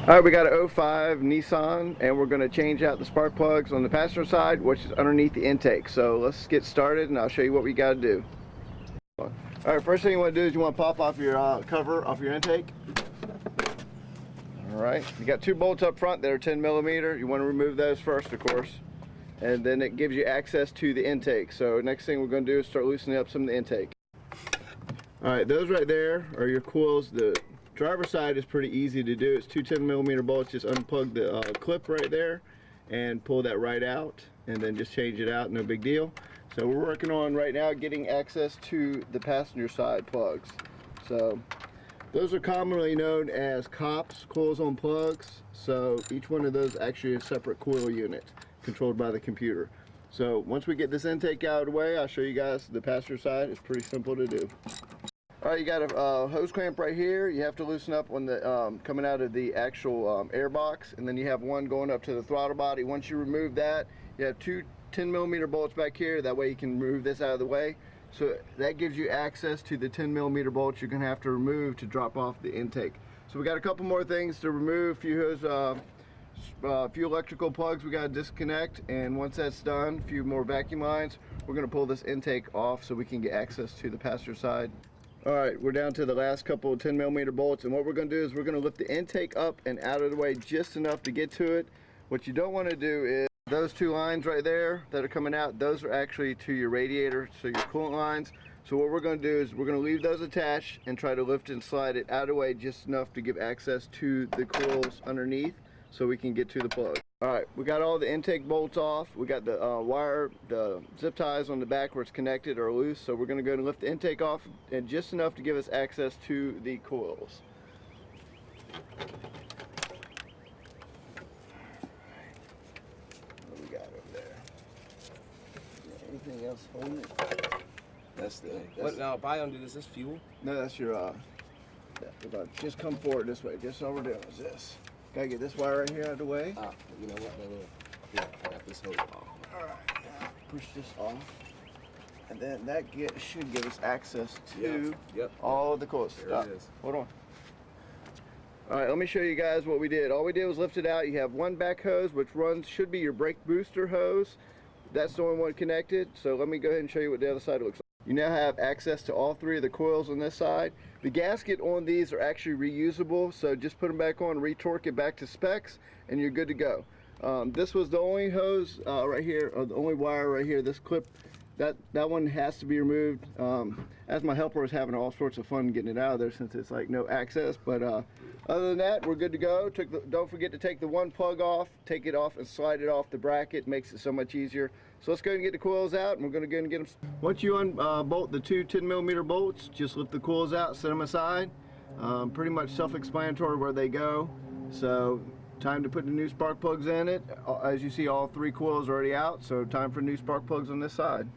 Alright, we got an 05 Nissan, and we're going to change out the spark plugs on the passenger side, which is underneath the intake. So let's get started and I'll show you what we got to do. Alright, first thing you want to do is you want to pop off your cover off your intake. Alright, you got two bolts up front that are 10 millimeter. You want to remove those first, of course. And then it gives you access to the intake. So next thing we're going to do is start loosening up some of the intake. Alright, those right there are your coils. The driver's side is pretty easy to do. It's two 10 millimeter bolts. Just unplug the clip right there and pull that right out, and then just change it out. No big deal. So we're working on right now getting access to the passenger side plugs. So those are commonly known as COPs, coils on plugs. So each one of those actually is a separate coil unit controlled by the computer. So once we get this intake out of the way, I'll show you guys the passenger side. It's pretty simple to do. Alright, you got a hose clamp right here. You have to loosen up on the coming out of the actual air box, and then you have one going up to the throttle body. Once you remove that, you have two 10 millimeter bolts back here. That way you can move this out of the way. So that gives you access to the 10 millimeter bolts you're going to have to remove to drop off the intake. So we got a couple more things to remove. Few electrical plugs we got to disconnect, and once that's done, a few more vacuum lines. We're going to pull this intake off so we can get access to the passenger side. Alright, we're down to the last couple of 10 millimeter bolts, and what we're going to do is we're going to lift the intake up and out of the way just enough to get to it. What you don't want to do is those two lines right there that are coming out, those are actually to your radiator, so your coolant lines. So what we're going to do is we're going to leave those attached and try to lift and slide it out of the way just enough to give access to the coils underneath so we can get to the plug. Alright, we got all the intake bolts off. We got the wire, the zip ties on the back where it's connected are loose. So we're going to go and lift the intake off, and just enough to give us access to the coils. What we got over there? Anything else holding it? That's the. What now? If I undo this, is fuel? No, that's your. Just come forward this way. Just all we're doing is this. Gotta get this wire right here out of the way. You know what? Yeah, I got this hose off. Alright, now push this off. And then that should give us access to all of the coils. There it is. Hold on. Alright, let me show you guys what we did. All we did was lift it out. You have one back hose which should be your brake booster hose. That's the only one connected. So let me go ahead and show you what the other side looks like. You now have access to all three of the coils on this side. The gasket on these are actually reusable, so just put them back on, retorque it back to specs, and you're good to go. This was the only hose right here, or the only wire right here. This clip, that one has to be removed. As my helper was having all sorts of fun getting it out of there since it's like no access. But other than that, we're good to go. Don't forget to take the one plug off, take it off and slide it off the bracket. Makes it so much easier. So let's go ahead and get the coils out, and we're going to go ahead and get them. Once you unbolt the two 10 millimeter bolts, just lift the coils out, set them aside. Pretty much self-explanatory where they go. So time to put the new spark plugs in it. As you see, all three coils are already out, so time for new spark plugs on this side.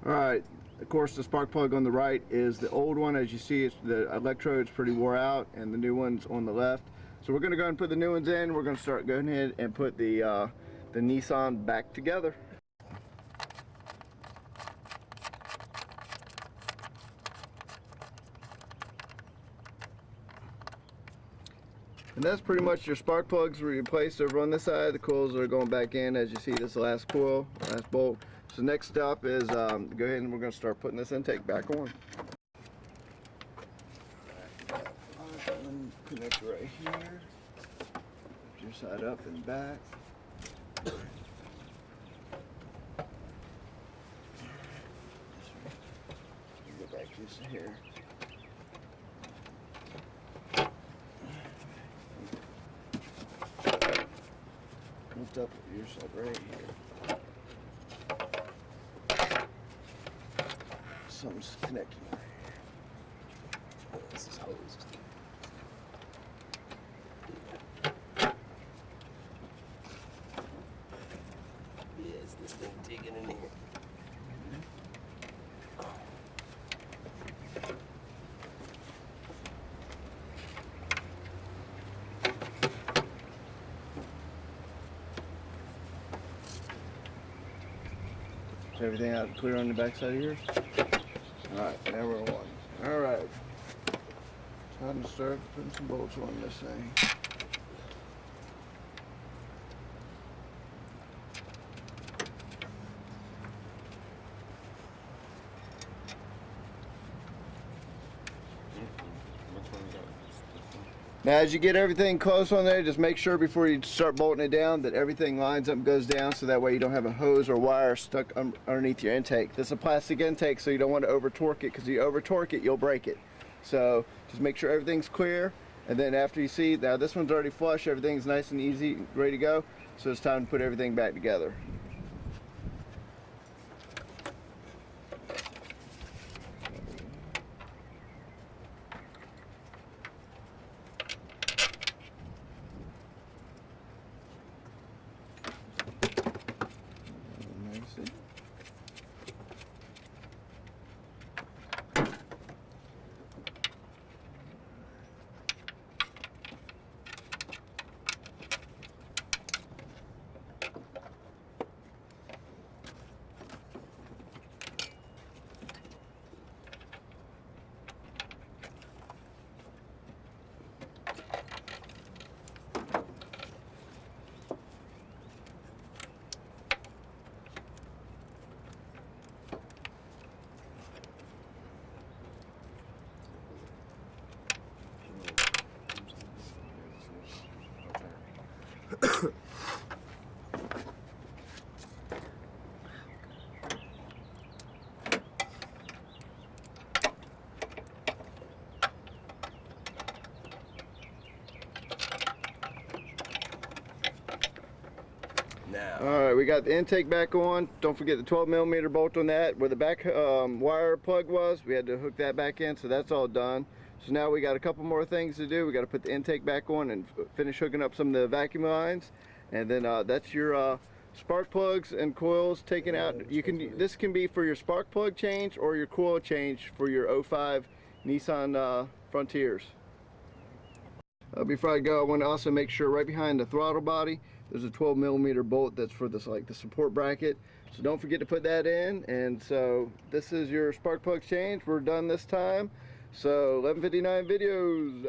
Alright, of course the spark plug on the right is the old one. As you see, the electrode's pretty wore out, and the new one's on the left. So we're going to go ahead and put the new ones in. We're going to start going ahead and put the Nissan back together. And that's pretty much your spark plugs replaced over on this side. The coils are going back in. As you see, this last coil, last bolt. So next step is go ahead and we're going to start putting this intake back on. Connect right here. Lift your side up and back. Go back just here. Lift up your side right here. Something's connecting right here. Oh, this is hosed. Yeah, is this thing digging in here? Is everything out clear on the back side of yours? Alright, now we're on. Alright. Time to start putting some bolts on this thing. Now as you get everything close on there, just make sure before you start bolting it down that everything lines up and goes down, so that way you don't have a hose or wire stuck underneath your intake. This is a plastic intake, so you don't want to over torque it, because if you over torque it, you'll break it. So just make sure everything's clear, and then after you see, now this one's already flush, everything's nice and easy, ready to go, so it's time to put everything back together. Now. Alright, we got the intake back on. Don't forget the 12mm bolt on that. Where the back wire plug was, we had to hook that back in, so that's all done. So now we got a couple more things to do. We got to put the intake back on and finish hooking up some of the vacuum lines, and then that's your spark plugs and coils taken out. This can be for your spark plug change or your coil change for your 05 Nissan Frontiers. Before I go, I want to also make sure right behind the throttle body there's a 12mm bolt that's for this, like the support bracket, so don't forget to put that in. And so this is your spark plug change. We're done this time. So 11:59 videos.